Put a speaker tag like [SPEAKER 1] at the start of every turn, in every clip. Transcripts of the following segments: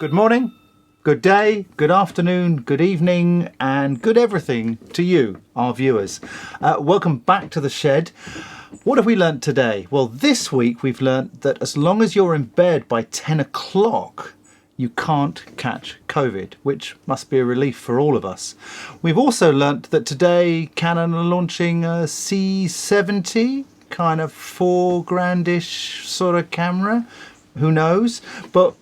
[SPEAKER 1] Good morning, good day, good afternoon, good evening, and good everything to you, our viewers. Welcome back to the shed. What have we learnt today? Well, this week we've learnt that as long as you're in bed by 10 o'clock, you can't catch COVID, which must be a relief for all of us. We've also learnt that today Canon are launching a C70, kind of $4,000-ish sort of camera. Who knows? But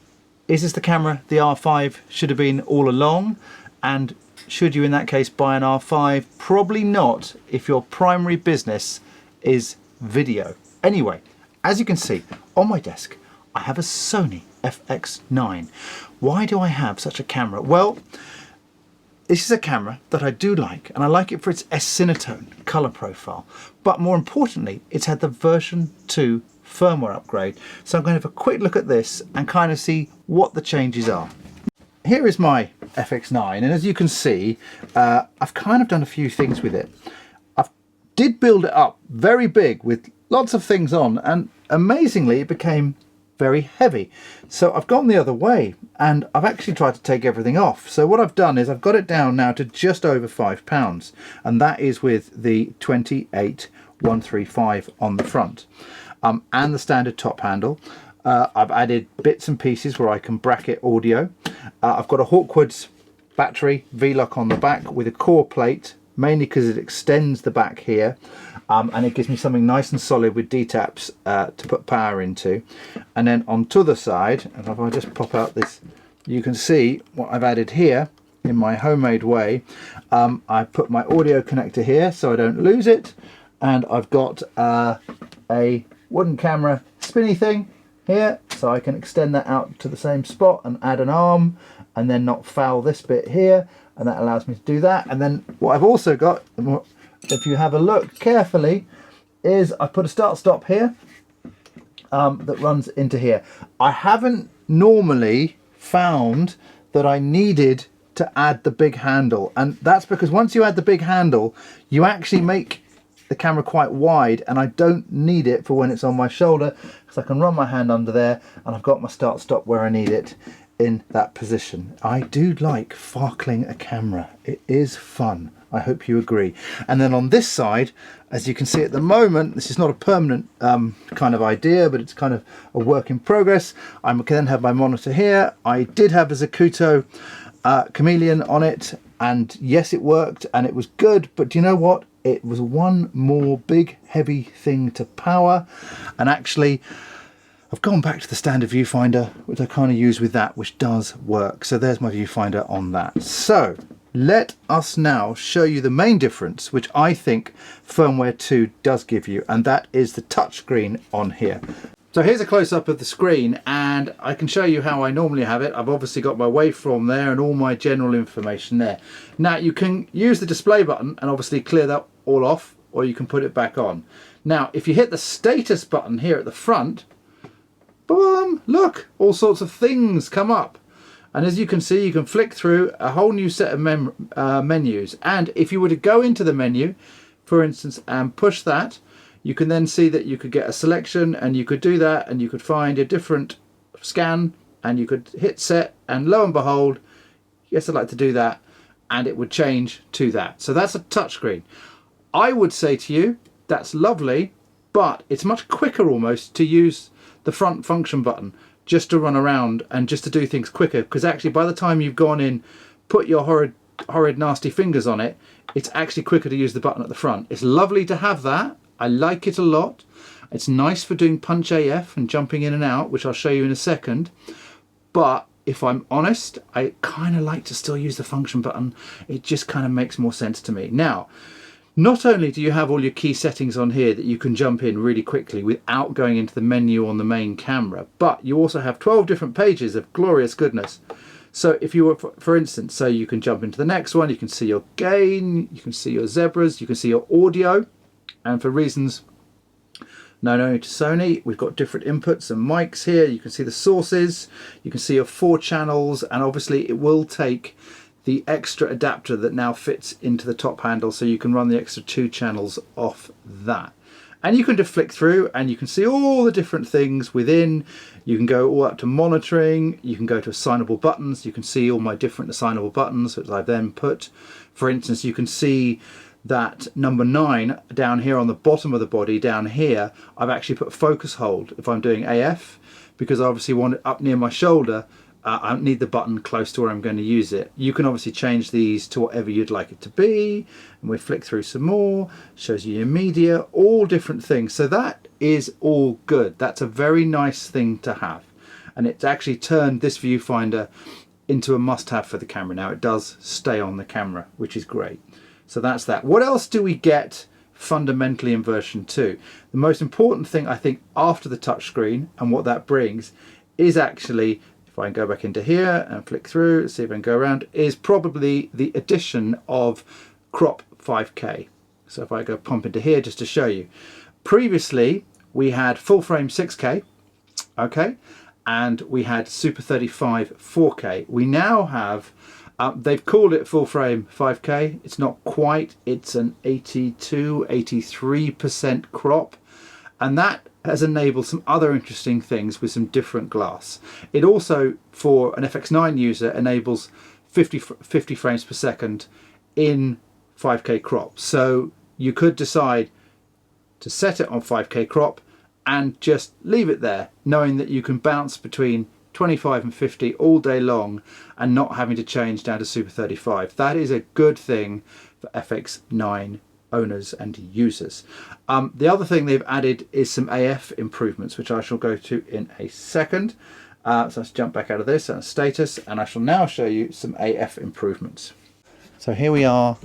[SPEAKER 1] is this the camera the R5 should have been all along? And should you in that case buy an R5? Probably not if your primary business is video. Anyway, as you can see on my desk, I have a Sony FX9. Why do I have such a camera? Well, this is a camera that I do like, and I like it for its S-Cinetone color profile. But more importantly, it's had the version 2 firmware upgrade. So I'm going to have a quick look at this and kind of see what the changes are. Here is my FX9, and as you can see, I've kind of done a few things with it. I did build it up very big with lots of things on, and amazingly it became very heavy. So I've gone the other way and I've actually tried to take everything off. So what I've done is I've got it down now to just over £5, and that is with the 28135 on the front. And the standard top handle. I've added bits and pieces where I can bracket audio. I've got a Hawkwood's battery V-lock on the back with a core plate, mainly because it extends the back here, and it gives me something nice and solid with D-taps to put power into. And then on to the side, and if I just pop out this, you can see what I've added here in my homemade way. I put my audio connector here so I don't lose it, and I've got a wooden camera spinny thing here, so I can extend that out to the same spot and add an arm and then not foul this bit here, and that allows me to do that. And then what I've also got, if you have a look carefully, is I put a start stop here that runs into here. I haven't normally found that I needed to add the big handle, and that's because once you add the big handle you actually make the camera quite wide, and I don't need it for when it's on my shoulder, because I can run my hand under there and I've got my start stop where I need it in that position. I do like farkling a camera. It is fun. I hope you agree. And then on this side, as you can see at the moment, this is not a permanent kind of idea, but it's kind of a work in progress. I can then have my monitor here. I did have a Zacuto Chameleon on it, and yes, it worked and it was good, but do you know what? It was one more big heavy thing to power. And actually I've gone back to the standard viewfinder, which I kind of use with that, which does work. So there's my viewfinder on that. So let us now show you the main difference, which I think firmware 2 does give you, and that is the touchscreen on here. So here's a close-up of the screen, and I can show you how I normally have it. I've obviously got my waveform there and all my general information there. Now you can use the display button and obviously clear that all off, or you can put it back on. Now if you hit the status button here at the front, boom, look, all sorts of things come up. And as you can see, you can flick through a whole new set of menus. And if you were to go into the menu, for instance, and push that, you can then see that you could get a selection, and you could do that, and you could find a different scan, and you could hit set, and lo and behold, yes, I'd like to do that, and it would change to that. So that's a touchscreen. I would say to you, that's lovely, but it's much quicker almost to use the front function button just to run around and just to do things quicker, because actually by the time you've gone in, put your horrid nasty fingers on it, it's actually quicker to use the button at the front. It's lovely to have that. I like it a lot. It's nice for doing punch AF and jumping in and out, which I'll show you in a second. But if I'm honest, I kind of like to still use the function button. It just kind of makes more sense to me. Now, not only do you have all your key settings on here that you can jump in really quickly without going into the menu on the main camera, but you also have 12 different pages of glorious goodness. So if you were, for instance, so you can jump into the next one, you can see your gain, you can see your zebras, you can see your audio. And for reasons known only to Sony, we've got different inputs and mics here. You can see the sources, you can see your 4 channels, and obviously it will take the extra adapter that now fits into the top handle, so you can run the extra 2 channels off that. And you can just flick through and you can see all the different things within You can go all up to monitoring, you can go to assignable buttons, you can see all my different assignable buttons which I've then put. For instance, you can see that number 9 down here on the bottom of the body down here, I've actually put focus hold if I'm doing AF, because I obviously want it up near my shoulder. I don't need the button close to where I'm going to use it. You can obviously change these to whatever you'd like it to be, and we flick through some more, shows you your media, all different things. So that is all good. That's a very nice thing to have, and it's actually turned this viewfinder into a must-have for the camera. Now it does stay on the camera, which is great. So that's that. What else do we get fundamentally in version 2? The most important thing, I think, after the touchscreen and what that brings is actually, if I can go back into here and flick through, see if I can go around, is probably the addition of crop 5K. So if I go pump into here just to show you. Previously, we had full frame 6K, okay, and we had Super 35 4K. We now have, they've called it full frame 5K. It's not quite, it's an 83% crop. And that has enabled some other interesting things with some different glass. It also, for an FX9 user, enables 50 frames per second in 5K crop. So you could decide to set it on 5K crop and just leave it there, knowing that you can bounce between 25 and 50 all day long and not having to change down to Super 35. That is a good thing for FX9 owners and users. The other thing they've added is some AF improvements, which I shall go to in a second. So let's jump back out of this and status, and I shall now show you some AF improvements. So here we are.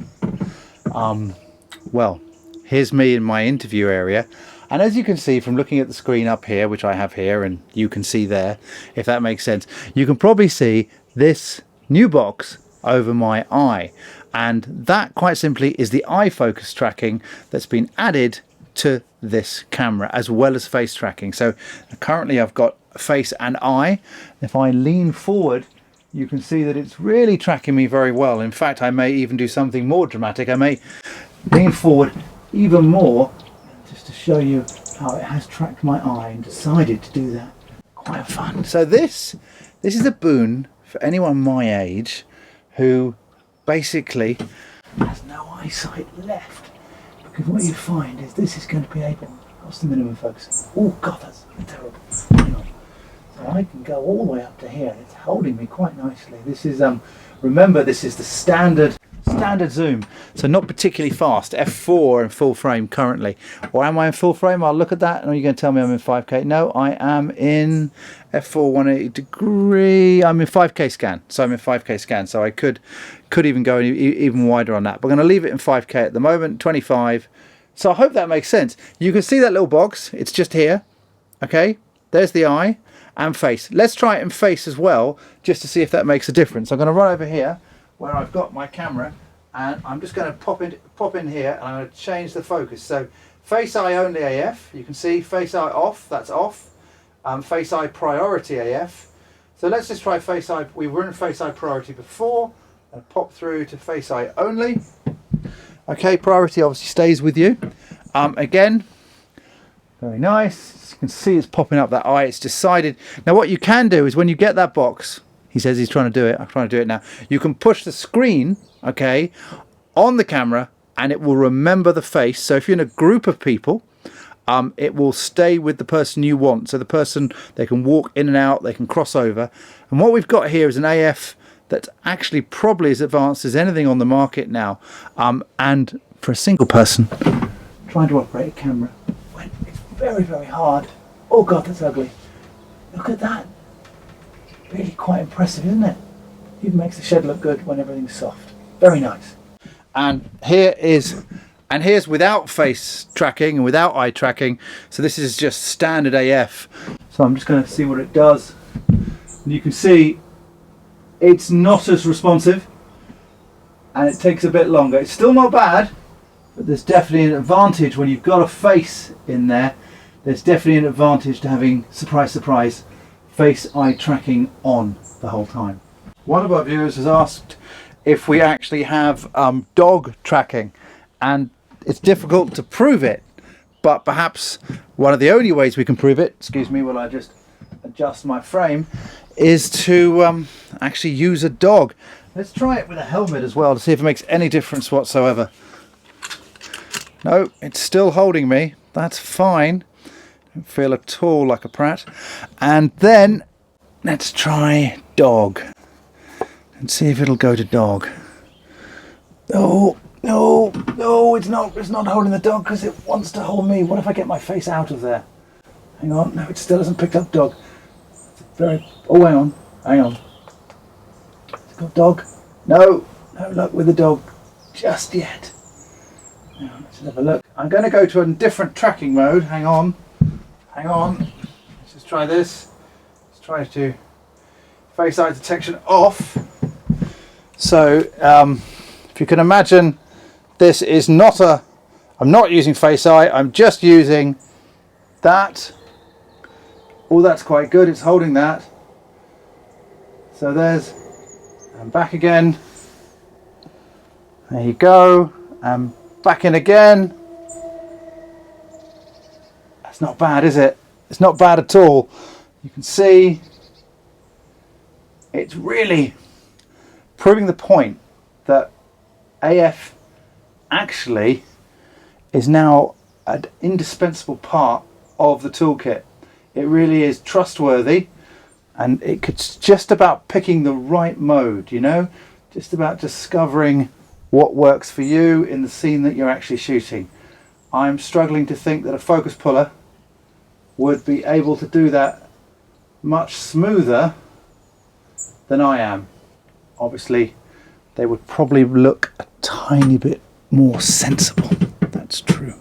[SPEAKER 1] Well, here's me in my interview area. And as you can see from looking at the screen up here, which I have here, and you can see there, if that makes sense, you can probably see this new box over my eye. And that quite simply is the eye focus tracking that's been added to this camera, as well as face tracking. So currently I've got face and eye. If I lean forward, you can see that it's really tracking me very well. In fact, I may even do something more dramatic. I may lean forward even more just to show you how it has tracked my eye and decided to do that. Quite fun. So this is a boon for anyone my age who basically has no eyesight left, because what you find is this is going to be able, what's the minimum focus? Oh god, that's terrible. Hang on. So I can go all the way up to here and it's holding me quite nicely. This is remember, this is the standard zoom, so not particularly fast. F4 in full frame currently. Or am I in full frame? I'll look at that. And are you going to tell me I'm in 5K? No, I am in F4 180 degree. I'm in 5K scan. So I'm in 5K scan. So I could even go even wider on that. But I'm going to leave it in 5K at the moment, 25. So I hope that makes sense. You can see that little box. It's just here. Okay, there's the eye and face. Let's try it in face as well, just to see if that makes a difference. I'm going to run over here where I've got my camera, and I'm just going to pop in here, and I'm going to change the focus. So face eye only AF, you can see face eye off, that's off. Face eye priority AF. So let's just try face eye. We were in face eye priority before, and pop through to face eye only. Okay, priority obviously stays with you. Again, very nice. As you can see, it's popping up that eye. It's decided. Now what you can do is when you get that box, he says he's trying to do it. I'm trying to do it now. You can push the screen, okay, on the camera, and it will remember the face. So if you're in a group of people, it will stay with the person you want. So the person, they can walk in and out, they can cross over. And what we've got here is an AF that's actually probably as advanced as anything on the market now. And for a single person trying to operate a camera, when it's very, very hard. Oh God, that's ugly. Look at that. Really quite impressive, isn't it? Even makes the shed look good when everything's soft. Very nice. And here's without face tracking and without eye tracking. So this is just standard AF. So I'm just going to see what it does. And you can see it's not as responsive, and it takes a bit longer. It's still not bad, but there's definitely an advantage when you've got a face in there. There's definitely an advantage to having, surprise, surprise, face eye tracking on the whole time. One of our viewers has asked if we actually have dog tracking, and it's difficult to prove it, but perhaps one of the only ways we can prove it, excuse me while I just adjust my frame is to actually use a dog. Let's try it with a helmet as well to see if it makes any difference whatsoever. No, it's still holding me. That's fine. Don't feel at all like a prat. And then let's try dog and see if it'll go to dog. Oh, no, no, it's not holding the dog because it wants to hold me. What if I get my face out of there? Hang on, no, it still hasn't picked up dog. Oh, hang on. It's got dog. No luck with the dog just yet. Now, let's have a look. I'm going to go to a different tracking mode. Hang on. Let's just try this. Let's try to face eye detection off. So, if you can imagine, this is not I'm not using face eye. I'm just using that. Oh, that's quite good. It's holding that. So I'm back again. There you go. Back in again. That's not bad, is it? It's not bad at all. You can see it's really proving the point that AF actually is now an indispensable part of the toolkit. It really is trustworthy, and it's just about picking the right mode, you know, just about discovering what works for you in the scene that you're actually shooting. I'm struggling to think that a focus puller would be able to do that much smoother than I am. Obviously, they would probably look a tiny bit more sensible. That's true.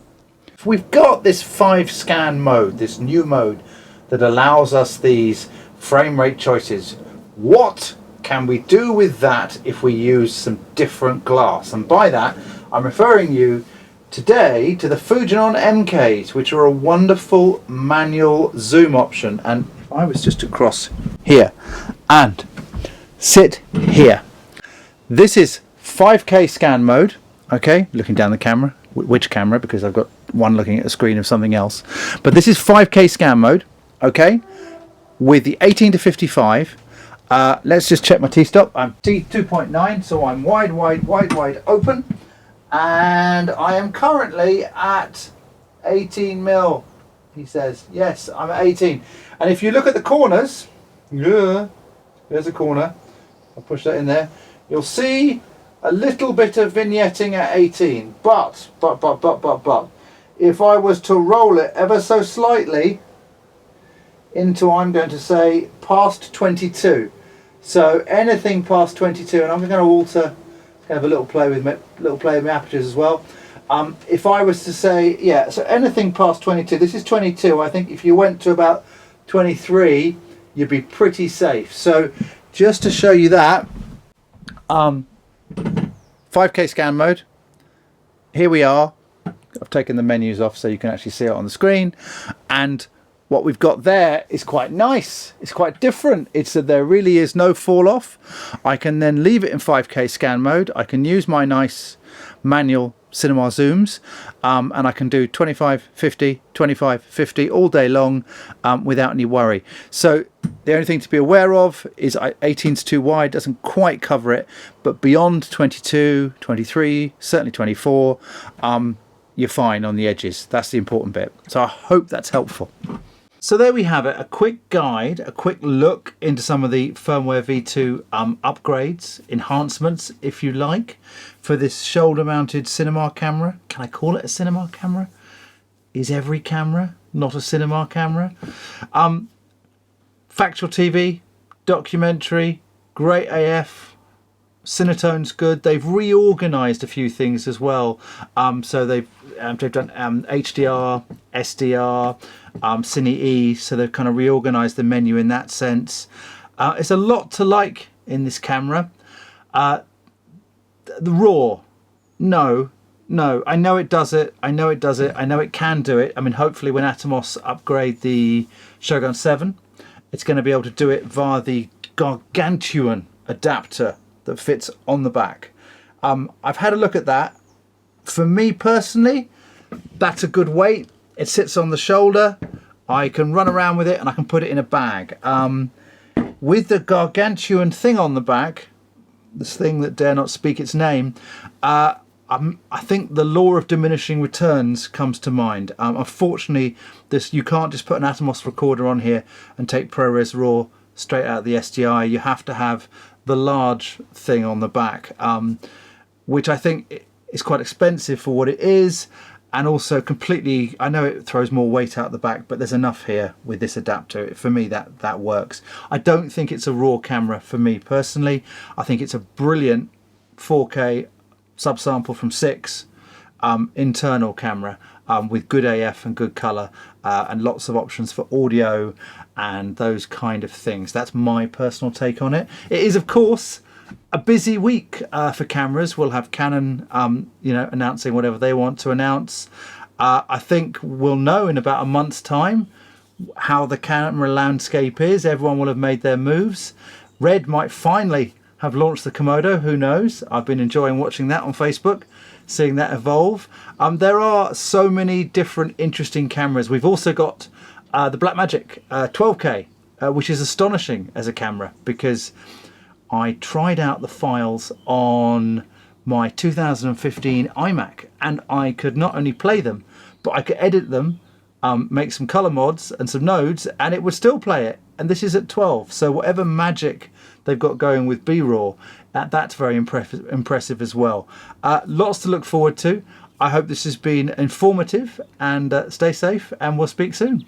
[SPEAKER 1] We've got this 5 scan mode, this new mode that allows us these frame rate choices. What can we do with that if we use some different glass? And by that, I'm referring you today to the Fujinon MKs, which are a wonderful manual zoom option. And if I was just to cross here and sit here, this is 5K scan mode. Okay, looking down the camera. Which camera? Because I've got one looking at a screen of something else. But this is 5K scan mode. Okay, with the 18 to 55. Let's just check my T-stop. I'm T2.9, so I'm wide open. And I am currently at 18 mil, he says. Yes, I'm at 18. And if you look at the corners, yeah, there's a corner. I'll push that in there. You'll see a little bit of vignetting at 18. But, if I was to roll it ever so slightly into, I'm going to say, past 22. So anything past 22, and I'm going to alter, have a little play with my apertures as well. If I was to say, yeah, so anything past 22, this is 22. I think if you went to about 23, you'd be pretty safe. So just to show you that, 5K scan mode. Here we are. I've taken the menus off so you can actually see it on the screen, and what we've got there is quite nice. It's quite different. It's that there really is no fall off. I can then leave it in 5K scan mode. I can use my nice manual cinema zooms, and I can do 25, 50, 25, 50 all day long without any worry. So the only thing to be aware of is 18's too wide, doesn't quite cover it, but beyond 22, 23, certainly 24, you're fine on the edges. That's the important bit. So I hope that's helpful. So there we have it, a quick guide, a quick look into some of the firmware V2 upgrades, enhancements if you like, for this shoulder mounted cinema camera. Can I call it a cinema camera? Is every camera not a cinema camera? Factual TV, documentary, great AF, Cinetone's good. They've reorganized a few things as well. So they've done HDR, SDR, Cine E, so they've kind of reorganized the menu in that sense. It's a lot to like in this camera. The RAW, no, I know it does it, I know it can do it. I mean, hopefully when Atomos upgrade the Shogun 7, it's going to be able to do it via the gargantuan adapter that fits on the back. I've had a look at that. For me personally, that's a good weight. It sits on the shoulder. I can run around with it and I can put it in a bag. With the gargantuan thing on the back, this thing that dare not speak its name, I think the law of diminishing returns comes to mind. Unfortunately, you can't just put an Atomos recorder on here and take ProRes RAW straight out of the SDI. You have to have the large thing on the back, which I think is quite expensive for what it is, and also completely, I know it throws more weight out the back, but there's enough here with this adapter. For me, that works. I don't think it's a RAW camera for me personally. I think it's a brilliant 4K subsample from 6 internal camera with good AF and good color and lots of options for audio and those kind of things. That's my personal take on it. It is, of course, a busy week for cameras. We'll have Canon, announcing whatever they want to announce. I think we'll know in about a month's time how the camera landscape is. Everyone will have made their moves. Red might finally have launched the Komodo. Who knows? I've been enjoying watching that on Facebook, seeing that evolve. There are so many different interesting cameras. We've also got the Blackmagic 12K, which is astonishing as a camera, because I tried out the files on my 2015 iMac and I could not only play them, but I could edit them, make some color mods and some nodes, and it would still play it. And this is at 12, so whatever magic they've got going with B-RAW, that's very impressive as well. Lots to look forward to. I hope this has been informative, and stay safe, and we'll speak soon.